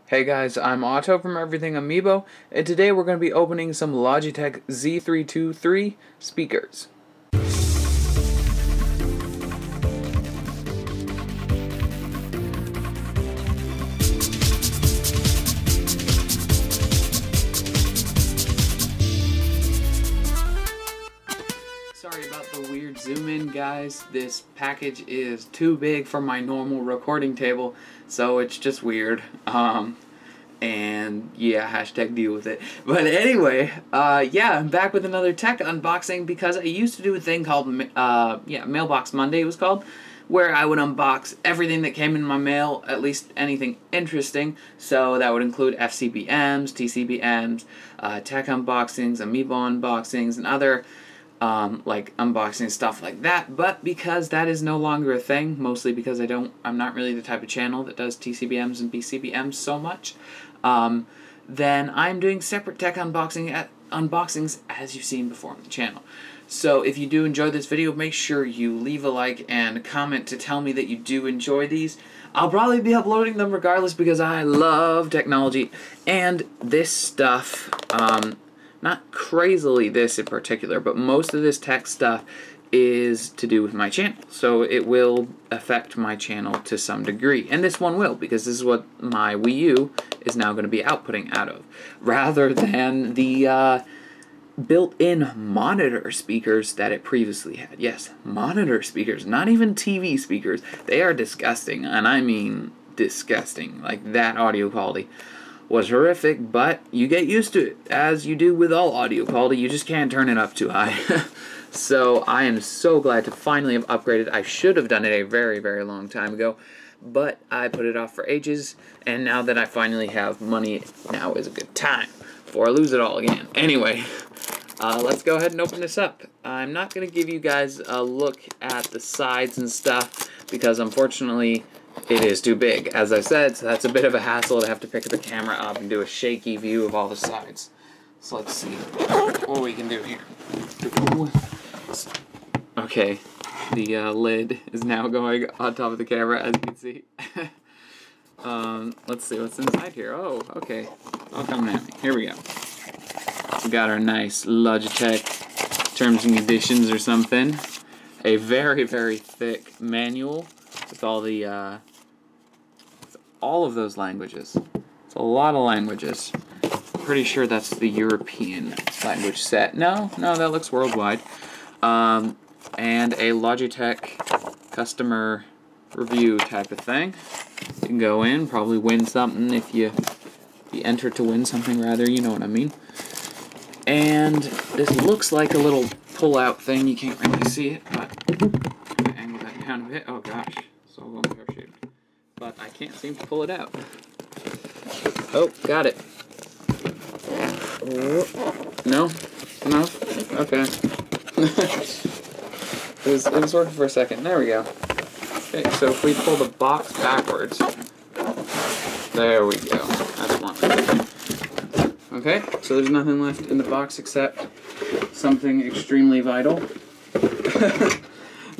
Hey guys, I'm Otto from Everything Amiibo, and today we're going to be opening some Logitech Z323 speakers. Sorry about the weird zoom in, guys. This package is too big for my normal recording table, so it's just weird. And yeah, hashtag deal with it. But anyway, yeah, I'm back with another tech unboxing because I used to do a thing called, Mailbox Monday it was called, where I would unbox everything that came in my mail, at least anything interesting. So that would include FCBMs, TCBMs, tech unboxings, Amiibo unboxings, and other like unboxing stuff like that. But because that is no longer a thing, mostly because I'm not really the type of channel that does TCBMs and BCBMs so much, then I'm doing separate tech unboxings as you've seen before on the channel. So if you do enjoy this video, make sure you leave a like and comment to tell me that you do enjoy these. I'll probably be uploading them regardless because I love technology and this stuff. Not crazily this in particular, but most of this tech stuff is to do with my channel. So it will affect my channel to some degree. And this one will, because this is what my Wii U is now going to be outputting out of. Rather than the built-in monitor speakers that it previously had. Yes, monitor speakers, not even TV speakers. They are disgusting, and I mean disgusting. Like, that audio quality was horrific, but you get used to it, as you do with all audio quality. You just can't turn it up too high. So I am so glad to finally have upgraded. I should have done it a very, very long time ago, but I put it off for ages, and now that I finally have money, now is a good time before I lose it all again. Anyway, let's go ahead and open this up. I'm not going to give you guys a look at the sides and stuff, because unfortunately it is too big, as I said, so that's a bit of a hassle to have to pick the camera up and do a shaky view of all the sides. So let's see what we can do here. Okay, the lid is now going on top of the camera, as you can see. Let's see what's inside here. Oh, okay. All coming at me. Here we go. We got our nice Logitech terms and conditions or something. A very, very thick manual with all the all of those languages. It's a lot of languages. Pretty sure that's the European language set. No, that looks worldwide. And a Logitech customer review type of thing. You can go in, probably win something if you enter to win something, rather, you know what I mean. And this looks like a little pull-out thing. You can't really see it, but angle that down a bit. Oh gosh, it's all going pear-shaped. But I can't seem to pull it out. Oh, got it. No? Enough? Okay. it was working for a second. There we go. Okay, so if we pull the box backwards, there we go. That's one. Okay, so there's nothing left in the box except something extremely vital.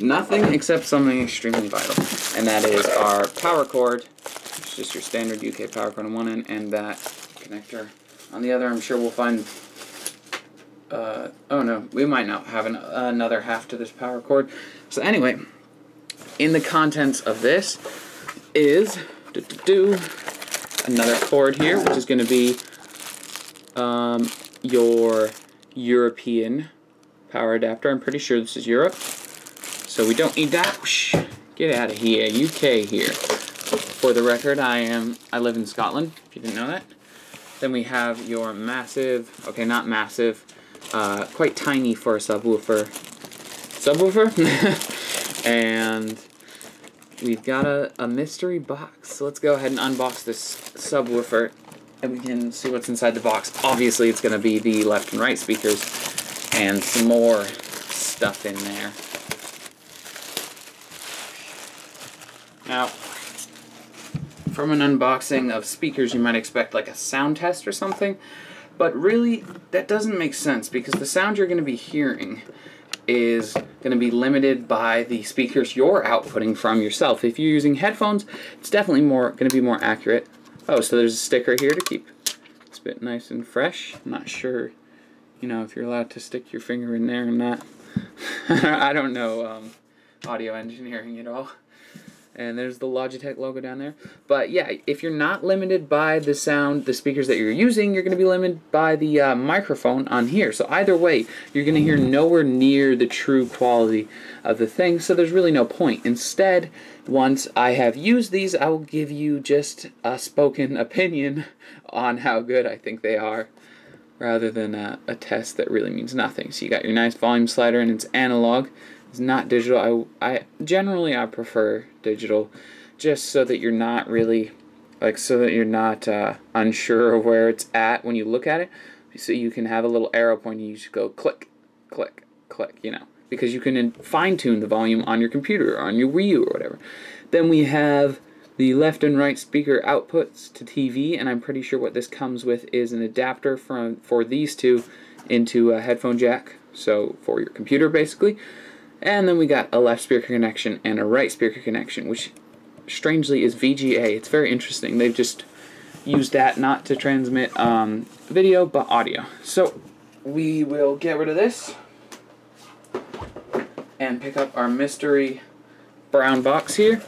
Nothing except something extremely vital. And that is our power cord. It's just your standard UK power cord on one end, and that connector on the other. I'm sure we'll find, oh no, we might not have another half to this power cord. So anyway, in the contents of this is another cord here, which is going to be your European power adapter. I'm pretty sure this is Europe, so we don't need that. Get out of here, UK here. For the record, I live in Scotland, if you didn't know that. Then we have your massive, okay, not massive, quite tiny for a subwoofer. And we've got a mystery box. So let's go ahead and unbox this subwoofer, and we can see what's inside the box. Obviously, it's going to be the left and right speakers and some more stuff in there. Now, from an unboxing of speakers, you might expect like a sound test or something, but really that doesn't make sense, because the sound you're going to be hearing is going to be limited by the speakers you're outputting from yourself. If you're using headphones, it's definitely going to be more accurate. Oh, so there's a sticker here to keep this bit nice and fresh. I'm not sure, you know, if you're allowed to stick your finger in there or not. I don't know audio engineering at all. And there's the Logitech logo down there. But yeah, if you're not limited by the sound, the speakers that you're using, you're going to be limited by the microphone on here. So either way, you're going to hear nowhere near the true quality of the thing, so there's really no point. Instead, once I have used these, I will give you just a spoken opinion on how good I think they are, rather than a test that really means nothing. So you got your nice volume slider, and it's analog. It's not digital. I generally prefer digital, just so that you're not really, so that you're not unsure of where it's at when you look at it. So you can have a little arrow pointing. You just go click, click, click, you know, because you can fine-tune the volume on your computer or on your Wii U or whatever. Then we have the left and right speaker outputs to TV, and I'm pretty sure what this comes with is an adapter for these two into a headphone jack, so for your computer basically. And then we got a left speaker connection and a right speaker connection, which strangely is VGA. It's very interesting. They've just used that not to transmit video, but audio. So we will get rid of this and pick up our mystery brown box here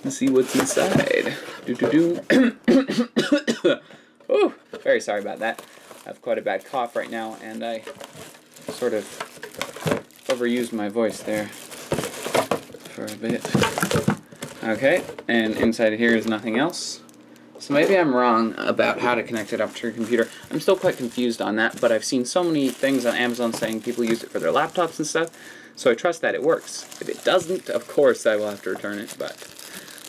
and see what's inside. Oh, very sorry about that. I have quite a bad cough right now, and I sort of overused my voice there for a bit. Okay, and inside of here is nothing else. So maybe I'm wrong about how to connect it up to your computer. I'm still quite confused on that, but I've seen so many things on Amazon saying people use it for their laptops and stuff, so I trust that it works. If it doesn't, of course I will have to return it, but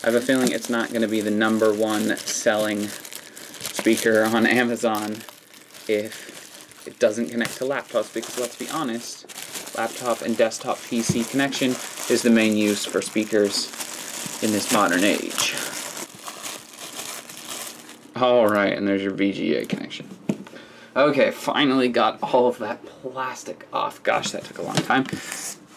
I have a feeling it's not going to be the #1 selling speaker on Amazon if it doesn't connect to laptops, because let's be honest, laptop and desktop PC connection is the main use for speakers in this modern age. Alright, and there's your VGA connection. Okay, finally got all of that plastic off. Gosh, that took a long time.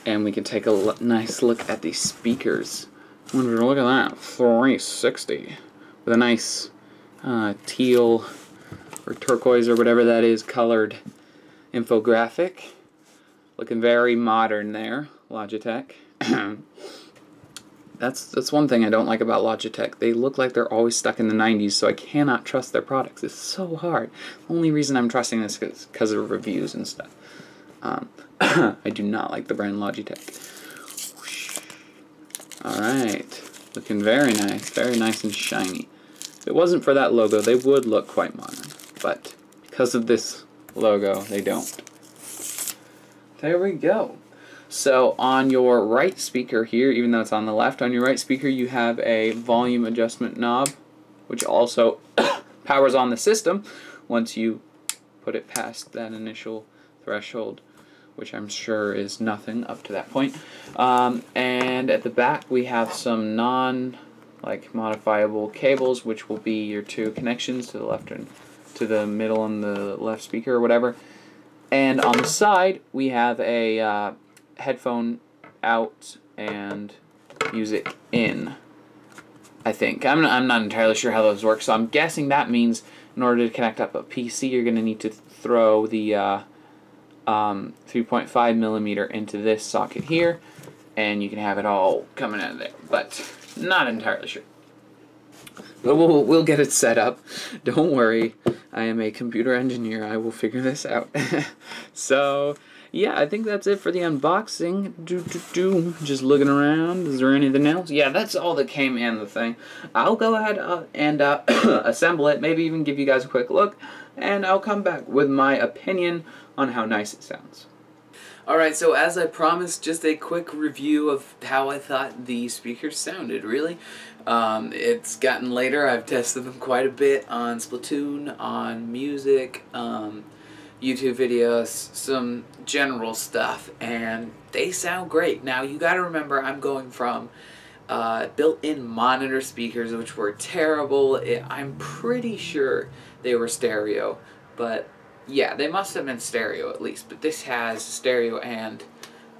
And we can take a nice look at these speakers. Look at that, 360. With a nice teal or turquoise or whatever that is colored infographic. Looking very modern there, Logitech. That's one thing I don't like about Logitech. They look like they're always stuck in the 90s, so I cannot trust their products. It's so hard. The only reason I'm trusting this is because of reviews and stuff. I do not like the brand Logitech. Alright, looking very nice and shiny. If it wasn't for that logo, they would look quite modern, but because of this logo, they don't. There we go. So on your right speaker here, even though it's on the left, on your right speaker you have a volume adjustment knob, which also powers on the system once you put it past that initial threshold, which I'm sure is nothing up to that point. And at the back we have some modifiable cables, which will be your two connections to the left and to the middle and the left speaker or whatever. And on the side we have a headphone out and music in, I think. I'm not entirely sure how those work, so I'm guessing that means in order to connect up a PC you're going to need to throw the 3.5mm into this socket here, and you can have it all coming out of there, but not entirely sure. But we'll get it set up. Don't worry, I am a computer engineer. I will figure this out. So yeah, I think that's it for the unboxing. Just looking around. Is there anything else? Yeah, that's all that came in the thing. I'll go ahead and assemble it, maybe even give you guys a quick look, and I'll come back with my opinion on how nice it sounds. Alright, so as I promised, just a quick review of how I thought the speakers sounded, really. It's gotten later. I've tested them quite a bit on Splatoon, on music, YouTube videos, some general stuff, and they sound great. Now, you gotta remember, I'm going from built-in monitor speakers, which were terrible. I'm pretty sure they were stereo, but yeah, they must have been stereo at least, but this has stereo and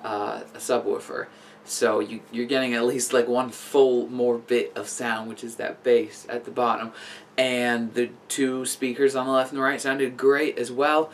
a subwoofer. So you're getting at least like one full more bit of sound, which is that bass at the bottom. And the two speakers on the left and the right sounded great as well.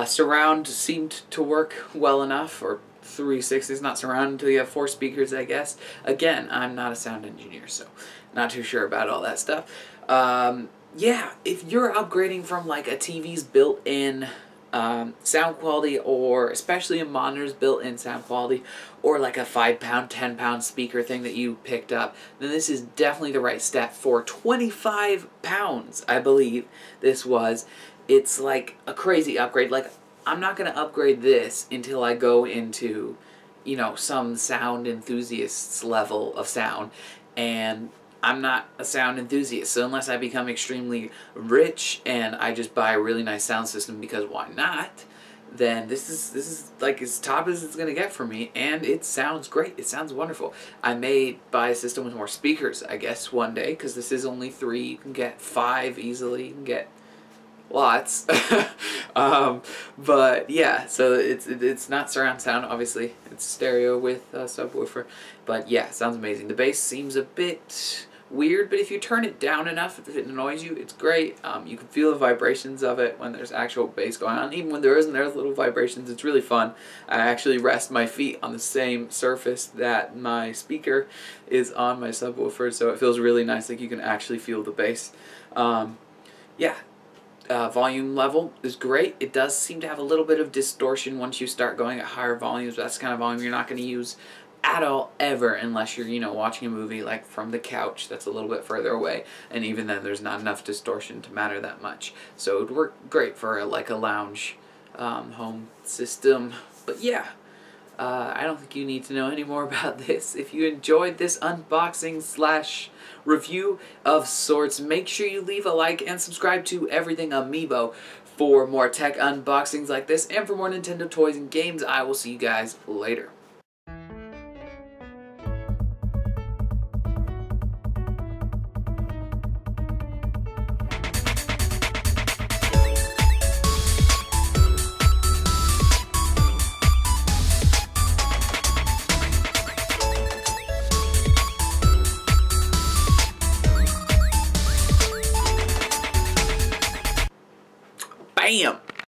Surround seemed to work well enough, or 360 is not surround until you have 4 speakers, I guess. Again, I'm not a sound engineer, so not too sure about all that stuff. Yeah, if you're upgrading from like a TV's built-in sound quality, or especially a monitor's built-in sound quality, or like a 5-pound, 10-pound speaker thing that you picked up, then this is definitely the right step. For 25 pounds, I believe this was. It's like a crazy upgrade. Like, I'm not going to upgrade this until I go into, you know, some sound enthusiast's level of sound, and I'm not a sound enthusiast, so unless I become extremely rich and I just buy a really nice sound system, because why not, then this is like as top as it's going to get for me, and it sounds great. It sounds wonderful. I may buy a system with more speakers, I guess, one day, because this is only 3. You can get 5 easily. You can get lots. But yeah, so it's not surround sound, obviously. It's stereo with a subwoofer. But yeah, sounds amazing. The bass seems a bit weird, but if you turn it down enough, if it annoys you, it's great. You can feel the vibrations of it when there's actual bass going on. Even when there isn't, there's little vibrations. It's really fun. I actually rest my feet on the same surface that my speaker is on my subwoofer, so it feels really nice. Like, you can actually feel the bass. Yeah. Volume level is great. It does seem to have a little bit of distortion once you start going at higher volumes. That's the kind of volume you're not going to use at all ever, unless you're, you know, watching a movie like from the couch that's a little bit further away, and even then there's not enough distortion to matter that much. So it would work great for like a lounge home system. But yeah, I don't think you need to know any more about this. If you enjoyed this unboxing slash review of sorts, make sure you leave a like and subscribe to Everything Amiibo for more tech unboxings like this, and for more Nintendo toys and games. I will see you guys later.